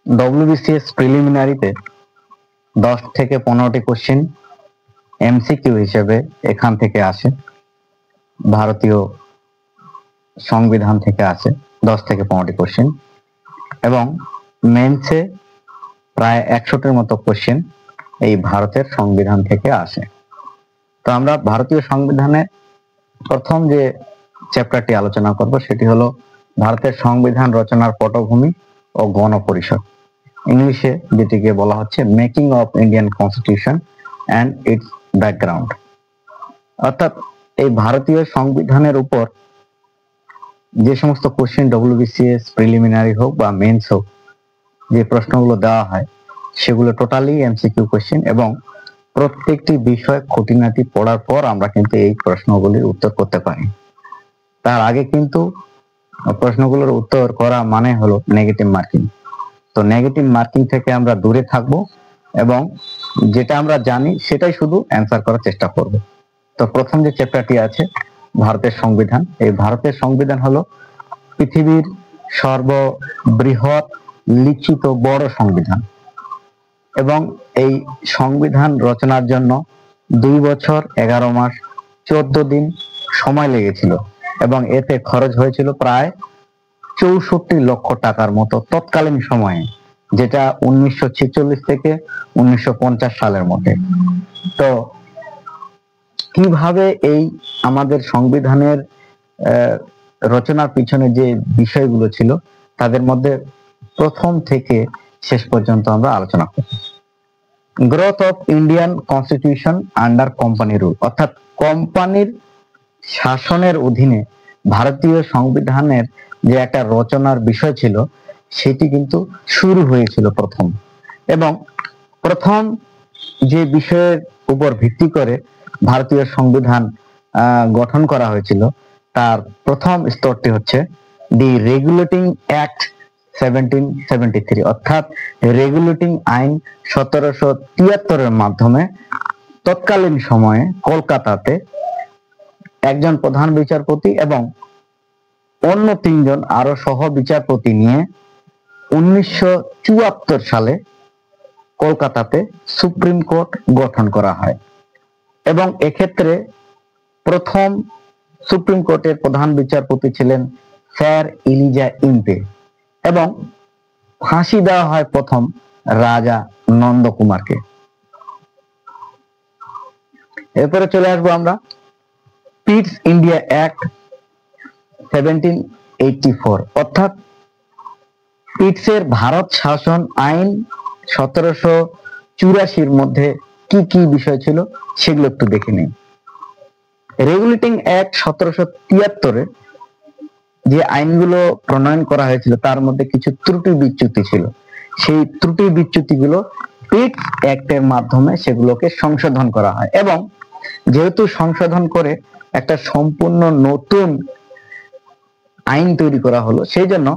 WBCS প্রিলিমিনারিতে 10 থেকে 15টি question MCQ হিসেবে এখান থেকে আসে, ভারতীয় সংবিধান থেকে আসে 10 থেকে 15টি কোশ্চেন, এবং মেন্সে প্রায় 100টির মতো কোশ্চেন এই ভারতের সংবিধান থেকে আসে। তো আমরা ভারতীয় সংবিধানের প্রথম যে চ্যাপ্টারটি আলোচনা করব সেটি হলো ভারতের সংবিধান রচনার পটভূমি ও গণপরিষদ, ইংলিশে যেটিকে বলা হচ্ছে making of Indian constitution and it's background. অর্থাৎ এই ভারতীয় সংবিধানের উপর যে সমস্ত কোশ্চেন ডব্লিউবিসিএস প্রিলিমিনারি হোক বা মেন্স হোক, যে প্রশ্নগুলো দেওয়া হয় সেগুলো টোটালি এমসিকিউ কোশ্চেন, এবং প্রত্যেকটি বিষয় খুঁটিনাটি পড়ার পর আমরা কিন্তু এই প্রশ্নগুলির উত্তর করতে পারি। তার আগে কিন্তু প্রশ্নগুলোর উত্তর করা মানে হলো নেগেটিভ মার্কিং। তো নেগেটিভ মার্কিং থেকে আমরা দূরে থাকব এবং যেটা আমরা জানি সেটাই শুধু অ্যান্সার করার চেষ্টা করব। তো প্রথম যে চ্যাপ্টারটি আছে ভারতের সংবিধান, এই ভারতের সংবিধান হলো পৃথিবীর সর্ববৃহৎ লিখিত বড় সংবিধান, এবং এই সংবিধান রচনার জন্য 2 বছর 11 মাস 14 দিন সময় লেগেছিল, এবং এতে খরচ হয়েছিল প্রায় 64 লক্ষ টাকার মতো তৎকালীন সময়ে, যেটা 1946 থেকে 1950 সালের মধ্যে। তো কিভাবে এই আমাদের সংবিধানের রচনার পিছনে যে বিষয়গুলো ছিল তাদের মধ্যে প্রথম থেকে শেষ পর্যন্ত আমরা আলোচনা করব। Growth of Indian constitution under company rule, অর্থাৎ কোম্পানির শাসনের অধীনে ভারতীয় সংবিধানের যে একটা রচনার বিষয় ছিল সেটি কিন্তু শুরু হয়েছিল প্রথম, এবং প্রথম যে বিষয়ের উপর ভিত্তি করে ভারতীয় সংবিধান গঠন করা হয়েছিল তার প্রথম স্তরটি হচ্ছে দি রেগুলেটিং অ্যাক্ট 1773, অর্থাৎ রেগুলেটিং আইন 1773-এর মাধ্যমে তৎকালীন সময়ে কলকাতাতে একজন প্রধান বিচারপতি এবং অন্য 3 জন আরো সহ বিচারপতি নিয়ে 1974 সালে কলকাতাতে সুপ্রিম কোর্ট গঠন করা হয়, এবং এক্ষেত্রে প্রথম সুপ্রিম কোর্টের প্রধান বিচারপতি ছিলেন স্যার এলিজা ইম্পে, এবং ফাঁসি দেওয়া হয় প্রথম রাজা নন্দকুমারকে। এরপরে চলে আসবো আমরা পিটস ইন্ডিয়া অ্যাক্ট 1784, অর্থাৎ পিটসের ভারত শাসন আইন 1784-র মধ্যে কি কি বিষয় ছিল সেগুলো একটু দেখে নিই। রেগুলেটিং অ্যাক্ট 1773-এ যে আইনগুলো প্রণয়ন করা হয়েছিল তার মধ্যে কিছু ত্রুটি বিচ্যুতি ছিল, সেই ত্রুটি বিচ্যুতিগুলো পিটস অ্যাক্টের মাধ্যমে সেগুলোকে সংশোধন করা হয়, এবং যেহেতু সংশোধন করে একটা সম্পূর্ণ নতুন আইন তৈরি করা হলো সেই জন্য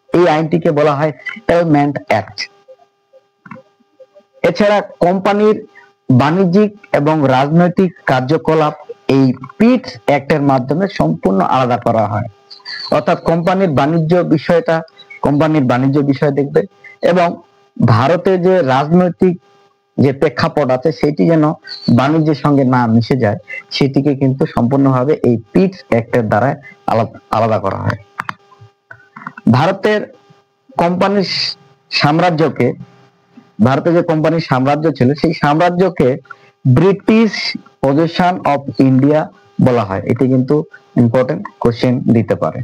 এই আইনটিকে বলা হয় সেটেলমেন্ট অ্যাক্ট। এছাড়া কোম্পানির বাণিজ্যিক এবং রাজনৈতিক কার্যকলাপ এই পিটস অ্যাক্টের মাধ্যমে সম্পূর্ণ আলাদা করা হয়, অর্থাৎ কোম্পানির বাণিজ্য বিষয় দেখবে, এবং ভারতে যে রাজনৈতিক যে প্রেক্ষাপট আছে সেটি যেন বাণিজ্যের সঙ্গে না মিশে যায় সেটিকে কিন্তু সম্পূর্ণভাবে এই পিটস অ্যাক্টের দ্বারা আলাদা করা হয়। ভারতের কোম্পানির সাম্রাজ্যকে, ভারতে যে কোম্পানির সাম্রাজ্য ছিল সেই সাম্রাজ্যকে ব্রিটিশ পজিশন অফ ইন্ডিয়া বলা হয়, এটি কিন্তু ইম্পর্টেন্ট কোশ্চেন দিতে পারে।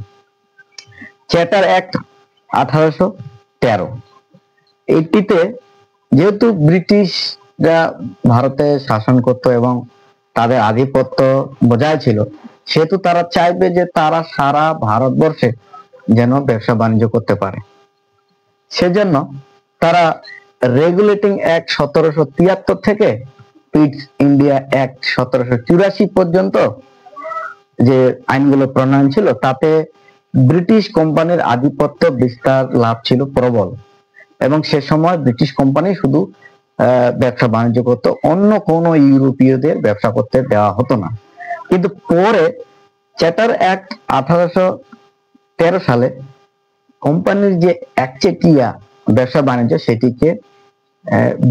চ্যাটার অ্যাক্ট 1813, এটিতে যেহেতু ব্রিটিশরা ভারতে শাসন করত এবং তাদের আধিপত্য বজায় ছিল, সেহেতু তারা চাইবে যে তারা সারা ভারতবর্ষে যেন ব্যবসা বাণিজ্য করতে পারে, সেজন্য তারা রেগুলেটিং অ্যাক্ট 1773 থেকে পিটস ইন্ডিয়া অ্যাক্ট 1784 পর্যন্ত যে আইনগুলো প্রণয়ন ছিল তাতে ব্রিটিশ কোম্পানির আধিপত্য বিস্তার লাভ ছিল প্রবল, এবং সে সময় ব্রিটিশ কোম্পানি শুধু ব্যবসা বাণিজ্য করত, অন্য কোনো ইউরোপীয়দের ব্যবসা করতে দেওয়া হতো না। কিন্তু পরে চ্যাটার অ্যাক্ট 1813 সালে কোম্পানির যে একচেটিয়া ব্যবসা বাণিজ্য সেটিকে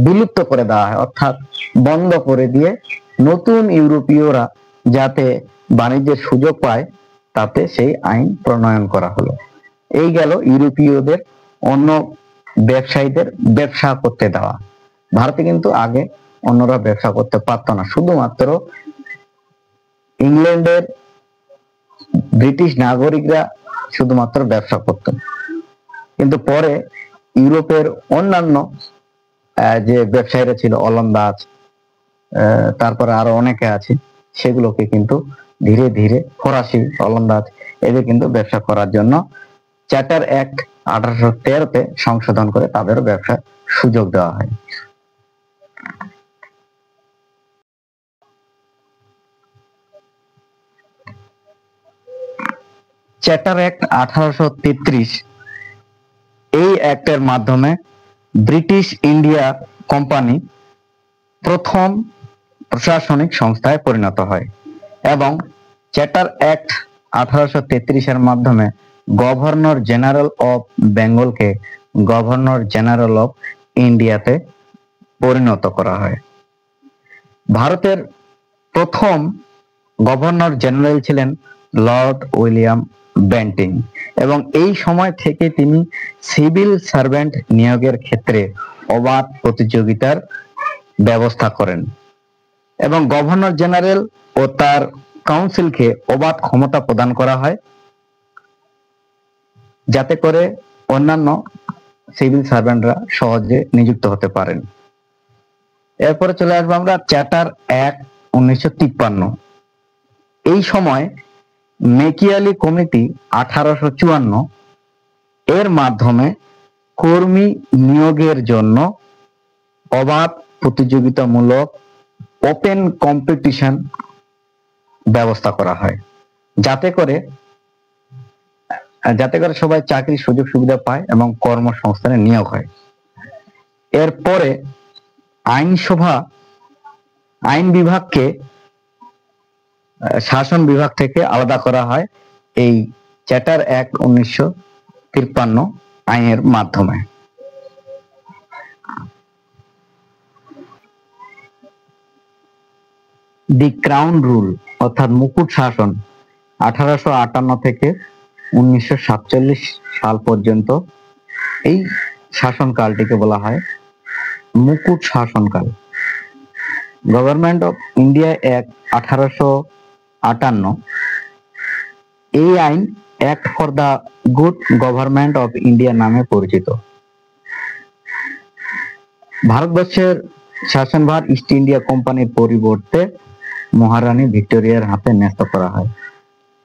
বিলুপ্ত করে দেওয়া হয়, অর্থাৎ বন্ধ করে দিয়ে নতুন ইউরোপীয়রা যাতে বাণিজ্যের সুযোগ পায় তাতে সেই আইন প্রণয়ন করা হলো। এই গেল ইউরোপীয়দের অন্য ব্যবসায়ীদের ব্যবসা করতে দেওয়া। ভারতে কিন্তু আগে অন্যরা ব্যবসা করতে পারতো না, শুধুমাত্র ইংল্যান্ডের ব্রিটিশ নাগরিকরা শুধুমাত্র ব্যবসা করতেন। কিন্তু পরে ইউরোপের অন্যান্য যে ব্যবসায়ীরা ছিল, ওলন্দাজ, তারপরে আরো অনেকে আছে, সেগুলোকে কিন্তু ধীরে ধীরে ফরাসি, ওলন্দাজ এদের কিন্তু ব্যবসা করার জন্য চার্টার অ্যাক্ট 1813-তে সংশোধন করে তাদেরও ব্যবসার সুযোগ দেওয়া হয়। চার্টার অ্যাক্ট 1833, এই অ্যাক্টের মাধ্যমে ব্রিটিশ ইন্ডিয়া কোম্পানি প্রথম প্রশাসনিক সংস্থায় পরিণত হয় এবং চার্টার অ্যাক্ট 1833-এর মাধ্যমে গভর্নর জেনারেল অফ বেঙ্গলকে গভর্নর জেনারেল অফ ইন্ডিয়াতে পরিণত করা হয়। ভারতের প্রথম গভর্নর জেনারেল ছিলেন লর্ড উইলিয়াম বেন্টিং এবং এই সময় থেকে তিনি সিভিল সার্ভেন্ট নিয়োগের ক্ষেত্রে অবাধ প্রতিযোগিতার ব্যবস্থা করেন এবং গভর্নর জেনারেল ও তার কাউন্সিলকে অবাধ ক্ষমতা প্রদান করা হয় যাতে করে অন্যান্য সিভিল সার্ভেন্টরা সহজে নিযুক্ত হতে পারেন। এরপরে চলে আসবো আমরা চার্টার অ্যাক্ট 1953। এই সময় মেকিয়ালি কমিটি 1854 এর মাধ্যমে কর্মী নিয়োগের জন্য অবাধ প্রতিযোগিতামূলক ওপেন কম্পিটিশন ব্যবস্থা করা হয় যাতে করে সবাই চাকরির সুযোগ সুবিধা পায় এবং কর্মসংস্থানে নিয়োগ হয়। এরপরে আইনসভা আইন বিভাগকে শাসন বিভাগ থেকে আলাদা করা হয় এই চার্টার অ্যাক্ট 1953 আইনের মাধ্যমে। দি ক্রাউন রুল অর্থাৎ মুকুট শাসন 1858 থেকে 1947 সাল পর্যন্ত এই শাসনকালটিকে বলা হয় মুকুট শাসনকাল। গভর্নমেন্ট অফ ইন্ডিয়া অ্যাক্ট 1858, এই আইন act for the good government of India নামে পরিচিত। ভারতবর্ষের শাসনভার ইস্ট ইন্ডিয়া কোম্পানির পরিবর্তে মহারানী ভিক্টোরিয়ার হাতে ন্যস্ত করা হয়।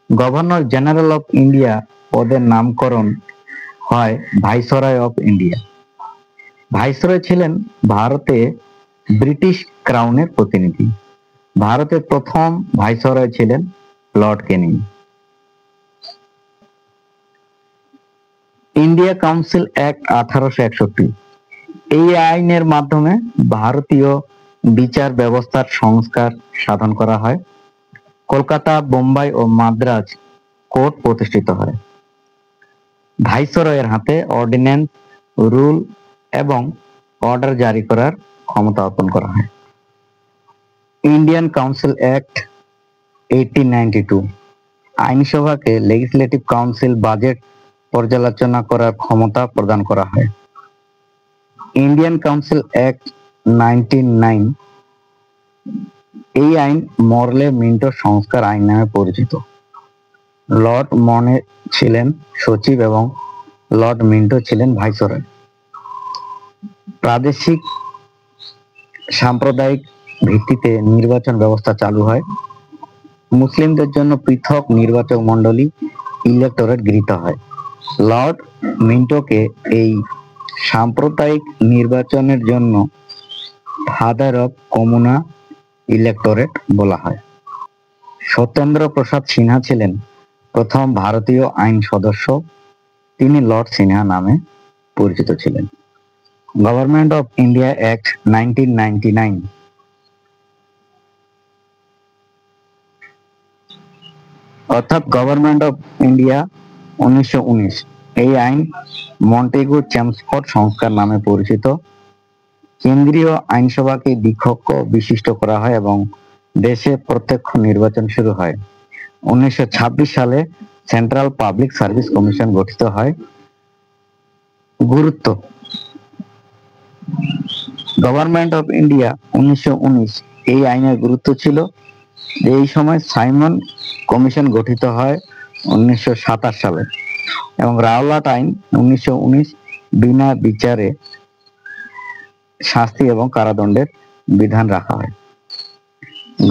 গভর্নর জেনারেল অফ ইন্ডিয়া পদের নামকরণ হয় ভাইসরয় অফ ইন্ডিয়া। ভাইসরয় ছিলেন ভারতে ব্রিটিশ ক্রাউনের প্রতিনিধি। ভারতের প্রথম ভাইসরয় ছিলেন Lord Canning. India council act 1861, এই আইনের মাধ্যমে ভারতীয় বিচার ব্যবস্থার সংস্কার সাধন করা হয়। কলকাতা, বোম্বাই ও মাদ্রাজ কোর্ট প্রতিষ্ঠিত হয়। ভাইসরয়ের হাতে অর্ডিন্যান্স, রুল এবং অর্ডার জারি করার ক্ষমতা অর্পণ করা হয়। ইন্ডিয়ান কাউন্সিল অ্যাক্ট 1892, আইনসভাকে লেজিসলেটিভ কাউন্সিল বাজেট পর্যালোচনা করার ক্ষমতা প্রদান করা হয়। ইন্ডিয়ান কাউন্সিল অ্যাক্ট 1909, এই আইন মরলে মিন্টো সংস্কার আইন নামে পরিচিত। লর্ড মনে ছিলেন সচিব এবং লর্ড মিন্টো ছিলেন ভাইসরয়। প্রাদেশিক সাম্প্রদায়িক ভিত্তিতে নির্বাচন ব্যবস্থা চালু হয়। মুসলিমদের জন্য পৃথক নির্বাচক মন্ডলী ইলেক্টোরেট গৃহীত হয়। লর্ড মিন্টোকে এই সাম্প্রদায়িক নির্বাচনের জন্য ফাদার অফ কমুনা ইলেক্টোরেট বলা হয়। সত্যেন্দ্র প্রসাদ সিনহা ছিলেন প্রথম ভারতীয় আইন সদস্য। তিনি লর্ড সিনহা নামে পরিচিত ছিলেন। গভর্নমেন্ট অফ ইন্ডিয়া অ্যাক্ট 1999, অর্থাৎ গভর্নমেন্ট অফ ইন্ডিয়া 1919, এই আইন মন্টেগু চেমসফোর্ড সংস্কার নামে পরিচিত। কেন্দ্রীয় আইনসভাকে দ্বিকক্ষ বিশিষ্ট করা হয় এবং দেশে প্রত্যক্ষ নির্বাচন শুরু হয়। 1926 সালে সেন্ট্রাল পাবলিক সার্ভিস কমিশন গঠিত হয়। গুরুত্ব: গভর্নমেন্ট অফ ইন্ডিয়া 1919 এই আইনের গুরুত্ব ছিল। এই সময় সাইমন কমিশন গঠিত হয় 1927 সালে এবং রাওলাট আইন 1919 বিনা বিচারে শাস্তি এবং কারাদণ্ডের বিধান রাখা হয়।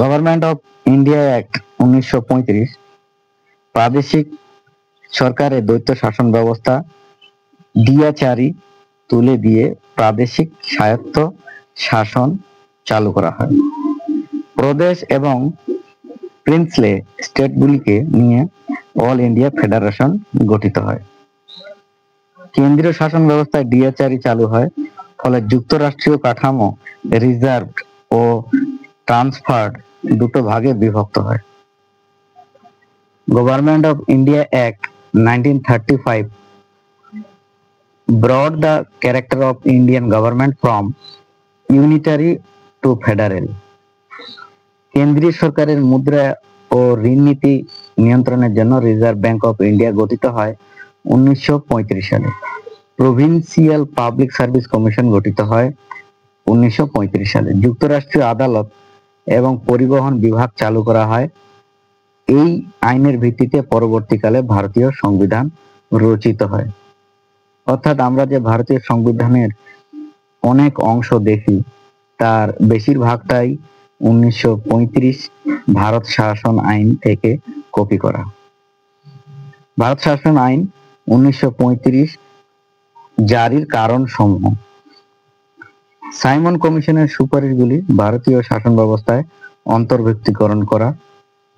গভর্নমেন্ট অফ ইন্ডিয়া অ্যাক্ট 1935 প্রাদেশিক সরকারের দ্বৈত শাসন ব্যবস্থা দ্বিচারি তুলে দিয়ে প্রাদেশিক স্বায়ত্ত শাসন চালু করা হয়। প্রদেশ এবং প্রিন্সলে স্টেটগুলিকে নিয়ে অল ইন্ডিয়া ফেডারেশন গঠিত হয়। কেন্দ্রীয় শাসন ব্যবস্থায় দ্বিচারি চালু হয়, ফলে যুক্তরাষ্ট্রীয় কাঠামো রিজার্ভ ও ট্রান্সফার্ড দুটো ভাগে বিভক্ত হয়। Government of India act 1935 brought the character of Indian government from unitary to federal. কেন্দ্রীয় সরকারের মুদ্রা ও ঋণ নীতি নিয়ন্ত্রণের জন্য রিজার্ভ ব্যাংক অফ ইন্ডিয়া গঠিত হয় 1935 সালে। প্রভিন্সিয়াল পাবলিক সার্ভিস কমিশন গঠিত হয় 1935 সালে। যুক্তরাষ্ট্রীয় আদালত এবং পরিবহন বিভাগ চালু করা হয়। এই আইনের ভিত্তিতে পরবর্তীকালে ভারতীয় সংবিধান রচিত হয়। অর্থাৎ আমরা যে ভারতীয় সংবিধানের অনেক অংশ দেখি তার বেশিরভাগটাই 1935 ভারত শাসন আইন থেকে কপি করা। ভারত শাসন আইন 1935 জারির কারণ সমূহ: সাইমন কমিশনের সুপারিশগুলি ভারতীয় শাসন ব্যবস্থায় অন্তর্ভুক্তিকরণ করা।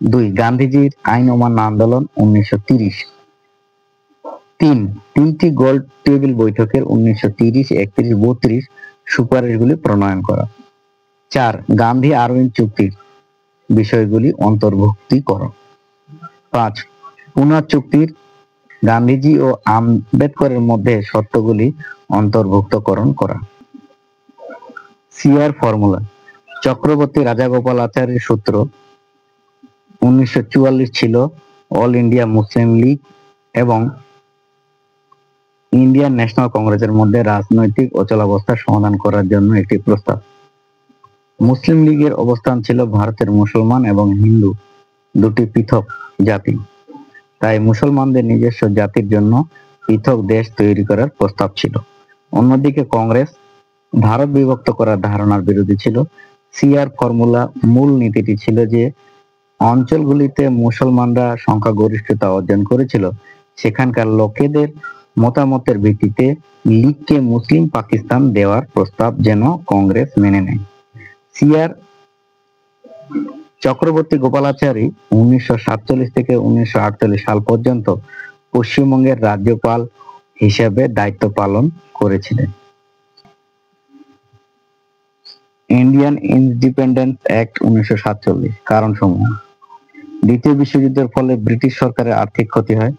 2. গান্ধীজির আইন অমান্য আন্দোলন 1930। 3. তিনটি গোল টেবিল বৈঠকের 1930, 31, 32 সুপারিশগুলি প্রণয়ন করা। 4. গান্ধী আরউইন চুক্তির বিষয়গুলি অন্তর্ভুক্তিকরণ। 5. পুনা চুক্তির গান্ধীজি ও আম্বেদকরের মধ্যে শর্তগুলি অন্তর্ভুক্তকরণ করা। সিআর ফর্মুলা: চক্রবর্তী রাজাগোপালাচারীর সূত্র 1944 ছিল অল ইন্ডিয়া মুসলিম লীগ এবং ইন্ডিয়ান ন্যাশনাল কংগ্রেসের মধ্যে রাজনৈতিক অচলাবস্থা সমাধান করার জন্য একটি প্রস্তাব। মুসলিম লীগের অবস্থান ছিল ভারতের মুসলমান এবং হিন্দু দুটি পৃথক জাতি, তাই মুসলমানদের নিজস্ব জাতির জন্য পৃথক দেশ তৈরি করার প্রস্তাব ছিল। অন্যদিকে কংগ্রেস ভারত বিভক্ত করার ধারণার বিরোধী ছিল। সিআর ফর্মুলা মূল নীতিটি ছিল যে অঞ্চলগুলিতে মুসলমানরা সংখ্যাগরিষ্ঠতা অর্জন করেছিল সেখানকার লোকেদের মতামতের ভিত্তিতে লীগকে মুসলিম পাকিস্তান দেওয়ার প্রস্তাব যেন কংগ্রেস মেনে নেয়। সিআর চক্রবর্তী গোপালাচারী 1947 থেকে 1948 সাল পর্যন্ত পশ্চিমবঙ্গের রাজ্যপাল হিসেবে দায়িত্ব পালন করেছিলেন। ইন্ডিয়ান ইন্ডিপেন্ডেন্স অ্যাক্ট 1947 কারণসমূহ: দ্বিতীয় বিশ্বযুদ্ধের ফলে ব্রিটিশ সরকারের আর্থিক ক্ষতি হয়।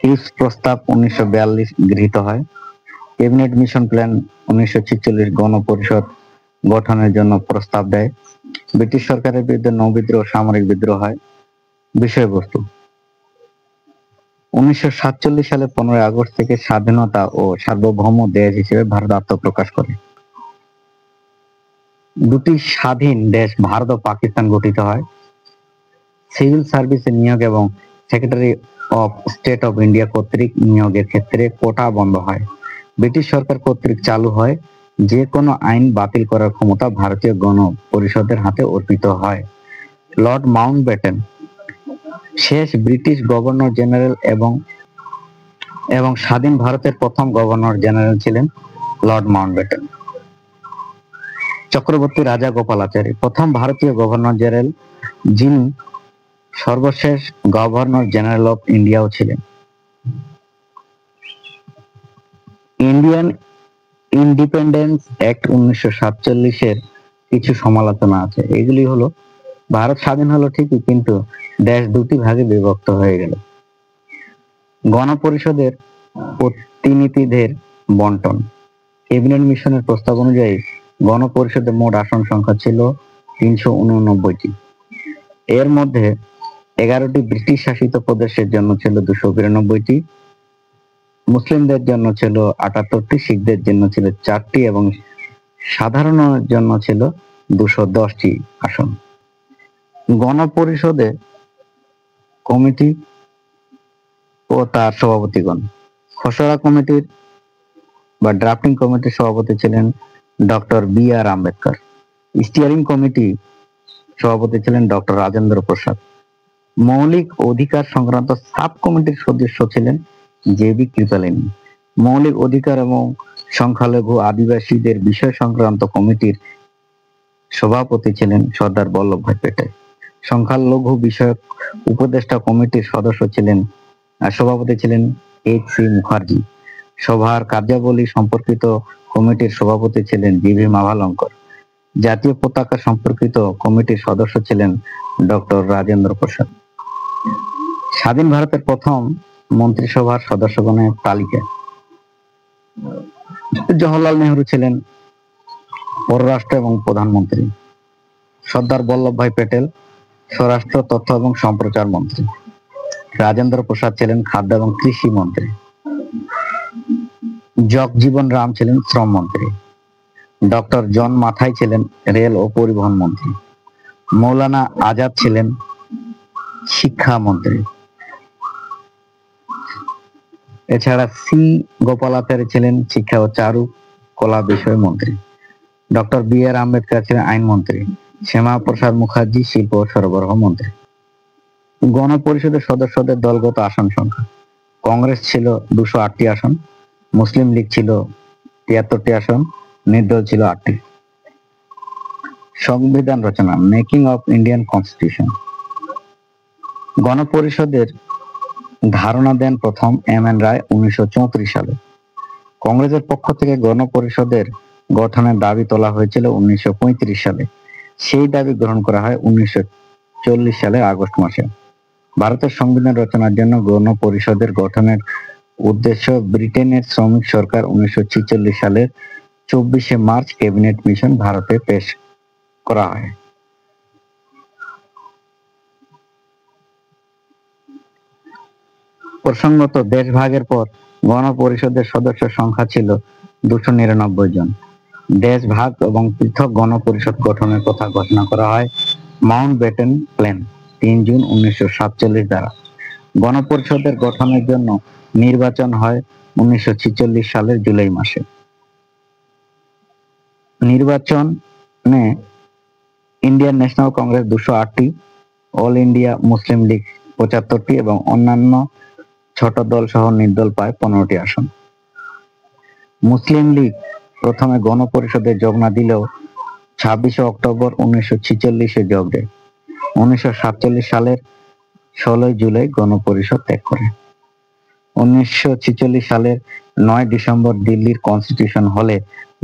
ক্রিপস প্রস্তাব 1942 গৃহীত হয়। ক্যাবিনেট মিশন প্ল্যান 1946 গণপরিষদ গঠনের জন্য প্রস্তাব দেয়। ব্রিটিশ সরকারের বিরুদ্ধে নৌবিদ্রোহ সামরিক বিদ্রোহ হয়। বিষয়বস্তু: 1947 সালে 15 আগস্ট থেকে স্বাধীনতা ও সার্বভৌম দেশ হিসেবে ভারত আত্মপ্রকাশ করে। দুটি স্বাধীন দেশ ভারত ও পাকিস্তান গঠিত হয়। সিভিল সার্ভিসের নিয়োগ এবং secretary of state of India কর্তৃক নিয়োগের ক্ষেত্রে কোটা বন্ধ হয়। ব্রিটিশ সরকার কর্তৃক চালু হয় যে কোনো আইন বাতিল করার ক্ষমতা ভারতীয় গণপরিষদের হাতে অর্পিত হয়। লর্ড মাউন্টব্যাটেন শেষ ব্রিটিশ গভর্নর জেনারেল এবং স্বাধীন ভারতের প্রথম গভর্নর জেনারেল ছিলেন লর্ড মাউন্টব্যাটেন। চক্রবর্তী রাজাগোপালাচারী প্রথম ভারতীয় গভর্নর জেনারেল, যিনি সর্বশেষ গভর্নর জেনারেল অফ ইন্ডিয়াও ছিলেন। ইন্ডিয়ান ইন্ডিপেন্ডেন্স অ্যাক্ট 1947 এর কিছু সমালোচনা আছে। এগুলি হলো: ভারত স্বাধীন হলো ঠিকই, কিন্তু দেশ দুটি ভাগে বিভক্ত হয়ে গেল। গণপরিষদের প্রতিনিধিদের বন্টন। ক্যাবিনেট মিশনের প্রস্তাব অনুযায়ী গণপরিষদে মোট আসন সংখ্যা ছিল 389টি। এর মধ্যে 11টি ব্রিটিশ শাসিত প্রদেশের জন্য ছিল 292টি, মুসলিমদের জন্য ছিল 78টি, শিখদের জন্য ছিল 4টি এবং সাধারণের জন্য ছিল 210টি আসন। গণপরিষদে কমিটি ও তার সভাপতিগণ। খসড়া কমিটির বা ড্রাফটিং কমিটির সভাপতি ছিলেন doctor B.R.. Ambedkar. Steering committee সভাপতি ছিলেন ডক্টর রাজেন্দ্র প্রসাদ। মৌলিক অধিকার সংক্রান্ত সাব কমিটির সদস্য ছিলেন জে.বি. কৃপালিনী। মৌলিক অধিকার এবং সংখ্যালঘু আদিবাসীদের বিষয় সংক্রান্ত কমিটির সভাপতি ছিলেন সর্দার বল্লভভাই পেটেল। সংখ্যালঘু বিষয়ক উপদেষ্টা কমিটির সভাপতি ছিলেন এইচ.সি. মুখার্জি। সভার কার্যাবলী সম্পর্কিত কমিটির সভাপতি ছিলেন জি.ভি. মাভালঙ্কর। জাতীয় পতাকা সম্পর্কিত কমিটির সদস্য ছিলেন ডক্টর রাজেন্দ্র প্রসাদ। স্বাধীন ভারতের প্রথম মন্ত্রিসভার সদস্যগণের তালিকা। জওহরলাল নেহরু ছিলেন পররাষ্ট্র এবং প্রধানমন্ত্রী। সর্দার বল্লভভাই পেটেল স্বরাষ্ট্র, তথ্য এবং সম্প্রচার মন্ত্রী। রাজেন্দ্র প্রসাদ ছিলেন খাদ্য এবং কৃষি মন্ত্রী। জগজীবন রাম ছিলেন শ্রম মন্ত্রী। ডক্টর জন মাথাই ছিলেন রেল ও পরিবহন মন্ত্রী। মৌলানা আজাদ ছিলেন শিক্ষা মন্ত্রী। এছাড়া সি গোপালাচারী ছিলেন শিক্ষা ও চারুকলা বিষয় মন্ত্রী। Doctor B.R.. আম্বেদকর ছিলেন আইন মন্ত্রী। শ্যামা প্রসাদ মুখার্জি শিল্প ও সরবরাহ মন্ত্রী। গণপরিষদের সদস্যদের দলগত আসন সংখ্যা। কংগ্রেস ছিল 208টি আসন, মুসলিম লীগ ছিল 73টি আসন, নির্দল ছিল 8টি। সংবিধান রচনা। Making of Indian constitution. গণপরিষদের ধারণা দেন প্রথম এম.এন. রায় 1934 সালে। কংগ্রেসের পক্ষ থেকে গণপরিষদের গঠনের দাবি তোলা হয়েছিল 1935 সালে। সেই দাবি গ্রহণ করা হয় 1940 সালের আগস্ট মাসে। ভারতের সংবিধান রচনার জন্য গণপরিষদের গঠনের উদ্দেশ্য ব্রিটেনের শ্রমিক সরকার 1946 সালের 24শে মার্চ ক্যাবিনেট মিশন ভারতে পেশ করা হয়। প্রসঙ্গত, দেশ ভাগের পর গণপরিষদের সদস্য সংখ্যা ছিল 299 জন। দেশ ভাগ এবং পৃথক গণপরিষদ গঠনের কথা ঘোষণা করা হয় মাউন্টব্যাটেন প্ল্যান 3 জুন 1947 দ্বারা। গণপরিষদের গঠনের জন্য নির্বাচন হয় 1946 সালের জুলাই মাসে। নির্বাচনে ইন্ডিয়ান ন্যাশনাল কংগ্রেস 208টি, অল ইন্ডিয়া মুসলিম লীগ 75টি এবং অন্যান্য ছোট দল সহ নির্দল পায় 15টি আসন। মুসলিম লীগ প্রথমে গণপরিষদে যোগ না দিলেও 26শে অক্টোবর 1946-এ যোগ দেয়। 1947 সালের 16 জুলাই গণপরিষদ ত্যাগ করে। 1946 সালের 9 ডিসেম্বর দিল্লির কনস্টিটিউশন হলে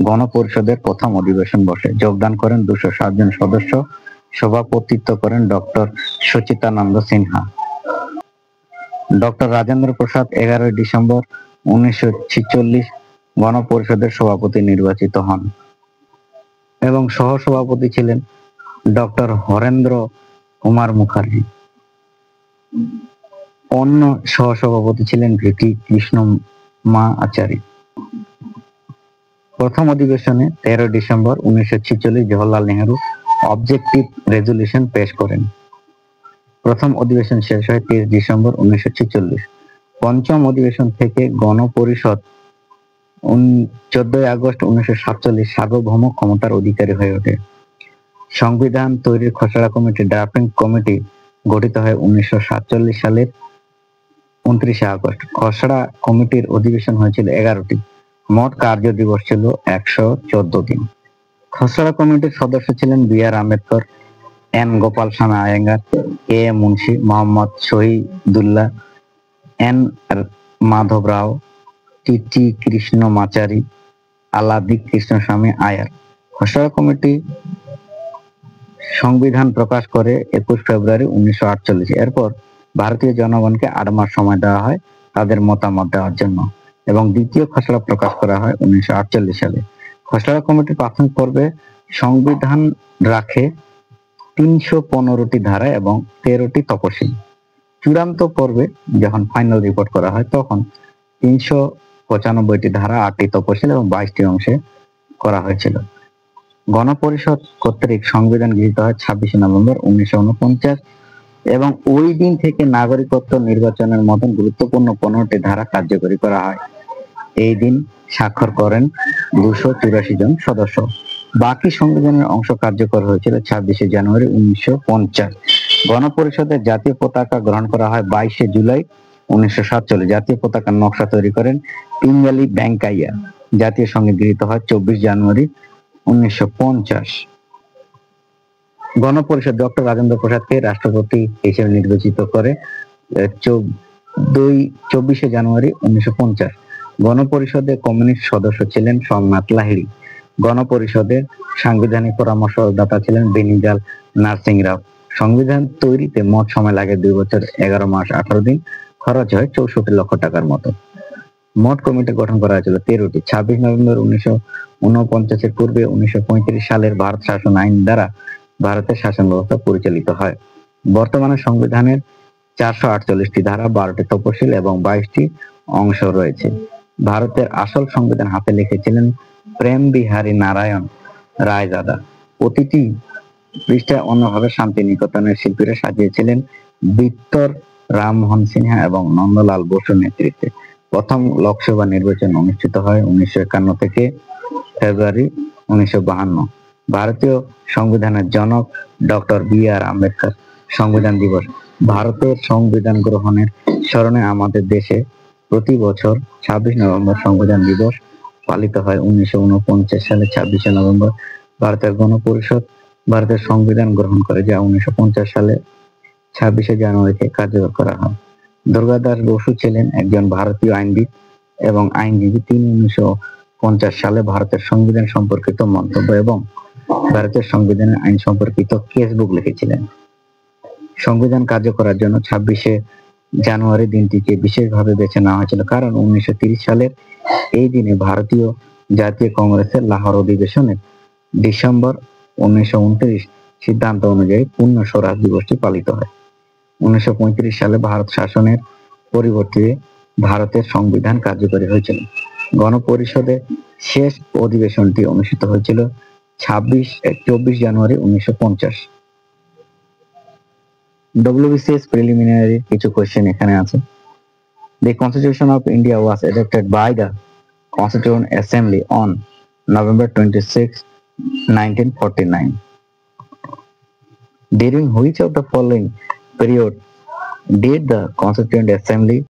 গণপরিষদের প্রথম অধিবেশন বসে। যোগদান করেন 207 জন সদস্য। সভাপতিত্ব করেন doctor Sachidananda Sinha. Doctor Rajendra Prasad 11 December 1946 গণপরিষদের সভাপতি নির্বাচিত হন এবং সহসভাপতি ছিলেন ডক্টর হরেন্দ্র কুমার মুখার্জি। অন্য সহসভাপতি ছিলেন ভিটি কৃষ্ণমা আচার্য। প্রথম অধিবেশনে 13 December 1946 Jawaharlal Nehru objective resolution পেশ করেন। প্রথম অধিবেশন শেষ হয় 30 ডিসেম্বর 1946। পঞ্চম অধিবেশন থেকে গণপরিষদ 14 আগস্ট 1947 সার্বভৌম ক্ষমতার অধিকারী হয়ে ওঠে। সংবিধান তৈরির খসড়া কমিটি ড্রাফটিং কমিটি গঠিত হয় 1947 সালের 29 আগস্ট। খসড়া কমিটির অধিবেশন হয়েছিল 11টি। মোট কার্য দিবস ছিল 114 দিন। খসড়া কমিটির সদস্য ছিলেন বি.আর. আম্বেদকর, এন. গোপাল স্বামী আয়েঙ্গার, এ. মুন্সি, মোহাম্মদ শহীদুল্লাহ, এন. মাধব রাও, টি.টি. কৃষ্ণমাচারী, আলাদি কৃষ্ণস্বামী আয়ার। খসড়া কমিটি সংবিধান প্রকাশ করে 21 ফেব্রুয়ারি 1948। এরপর ভারতীয় জনগণকে 8 মাস সময় দেওয়া হয় তাদের মতামত দেওয়ার জন্য। এবং দ্বিতীয় খসড়া প্রকাশ করা হয় 1948 সালে। খসড়া কমিটির প্রাথমিক পর্বে সংবিধান রাখে 315টি ধারা এবং 13টি তফসিল। চূড়ান্ত পর্বে যখন ফাইনাল রিপোর্ট করা হয় তখন 395টি ধারা, 8টি তফসিল এবং 22টি অংশে করা হয়েছিল। গণপরিষদ কর্তৃক সংবিধান গৃহীত হয় 26শে নভেম্বর 1949 এবং ওই দিন থেকে নাগরিকত্ব নির্বাচনের মতন গুরুত্বপূর্ণ 15টি ধারা কার্যকরী করা হয়। এই দিন স্বাক্ষর করেন 284 জন সদস্য। বাকি সংবিধানের অংশ কার্যকর হয়েছিল 26শে জানুয়ারি 1950। গণপরিষদের জাতীয় পতাকা গ্রহণ করা হয় 22শে জুলাই 1947। জাতীয় পতাকার নকশা তৈরি করেন পিঙ্গালি ভেঙ্কাইয়া। জাতীয় সঙ্গীত গৃহীত হয় 24 জানুয়ারি 1950। গণপরিষদ ডক্টর রাজেন্দ্র প্রসাদকে রাষ্ট্রপতি হিসেবে নির্বাচিত করে 24শে জানুয়ারি 1950। গণপরিষদের কমিউনিস্ট সদস্য ছিলেন সোমনাথ লাহিড়ী। গণপরিষদের সাংবিধানিক পরামর্শদাতা ছিলেন বেনিজাল নারসিং রাও। সংবিধান তৈরিতে মোট সময় লাগে 2 বছর 11 মাস 18 দিন, খরচ হয় 64 লক্ষ টাকার মতো। মোট কমিটি গঠন করা হয়েছিল 13টি। 26 নভেম্বর 1949 পূর্বে 1935 সালের ভারত শাসন আইন দ্বারা ভারতের শাসন ব্যবস্থা পরিচালিত হয়। বর্তমানে সংবিধানের 448টি ধারা, 12টি তফসিল এবং 22টি অংশ রয়েছে। ভারতের আসল সংবিধান হাতে লিখেছিলেন প্রেম বিহারী নারায়ণ রায়জাদা। প্রতিটি পৃষ্ঠায় অন্যভাবে শান্তিনিকেতনের শিল্পীরা সাজিয়েছিলেন বিত্তর রামমোহন সিনহা এবং নন্দলাল বসুর নেতৃত্বে। প্রথম লোকসভা নির্বাচন অনুষ্ঠিত হয় 1951 থেকে ফেব্রুয়ারি 1952। ভারতীয় সংবিধানের জনক ডক্টর বি.আর. আম্বেদকর। সংবিধান দিবস। ভারতের সংবিধান গ্রহণের স্মরণে আমাদের দেশে প্রতি বছর 26 নভেম্বর সংবিধান দিবস পালিত হয়। 1949 সালে 26শে নভেম্বর ভারতের গণপরিষদ ভারতের সংবিধান গ্রহণ করে, যা 1950 সালে 26শে জানুয়ারিতে কার্যকর করা হয়। দুর্গাদাস বসু ছিলেন একজন ভারতীয় আইনবিদ এবং আইনজীবী। তিনি 1950 সালে ভারতের সংবিধান সম্পর্কিত মন্তব্য এবং ভারতের সংবিধানের আইন সম্পর্কিত কেসবুক লিখেছিলেন। সংবিধান কার্য করার জন্য 26শে জানুয়ারি দিনটিকে বিশেষভাবে বেছে নেওয়া হয়েছিল, কারণ 1930 সালের এই দিনে ভারতীয় জাতীয় কংগ্রেসের লাহোর অধিবেশনে ডিসেম্বর 1929 সিদ্ধান্ত অনুযায়ী পূর্ণ স্বরাজ দিবসটি পালিত হয়। 1935 সালে ভারত শাসনের পরিবর্তে ভারতের সংবিধান কার্যকরী হয়েছিল। গণপরিষদের শেষ অধিবেশনটি অনুষ্ঠিত হয়েছিল 24 জানুয়ারি 1950। WBCS প্রিলিমিনারি কিছু কোশ্চেন এখানে আছে। The Constitution of India was adopted by the Constituent Assembly on November 26, 1949. During which of the following period did the Constituent Assembly